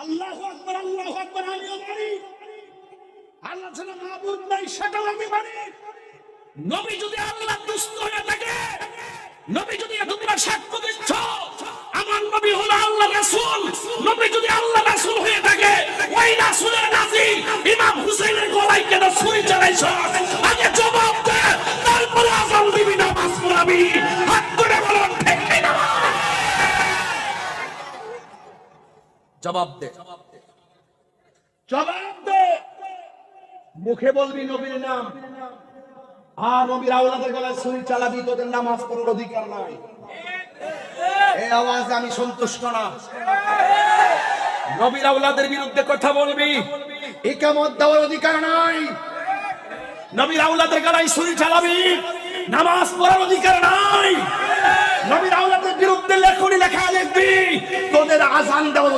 আল্লাহু আকবার, আল্লাহু আকবার, আমিও মানি। আল্লাহ ছাড়া মাবুদ নাই, সেটাও আমি মানি। নবী যদি আল্লাহর দুষ্ট হয়ে থাকে, নবী যদি তোমরা সাক্ষ্য দিচ্ছ আমার নবী হলো আল্লাহ রাসূল, নবী যদি আল্লাহ রাসূল হয়ে থাকে, ওই রাসূলের নাতি ইমাম হুসাইনের গলায় কেন ছুরি চালাইছ? আগে জবাব দে, তারপরে আযান দিবি, নামাজ পড়াবি। হাত তুলে বলুন ঠিক কিনা? জবাব দে, জবাব দে। মুখে বলবি নবীর নাম, আর নবীর আওলাদের গলায় ছুরি চালাবি, তোদের নামাজ পড়ার অধিকার নাই। এই আওয়াজে আমি সন্তুষ্ট না। নবীর আওলাদের বিরুদ্ধে কথা বলবি, ইকামত দেওয়ার অধিকার নাই। নবীর আওলাদের গলায় ছুরি চালাবি, নামাজ পড়ার অধিকার নাই। নবীর আওলাদের বিরুদ্ধে লেখনী লেখা লিখবি, তোদের আযান দেওয়ার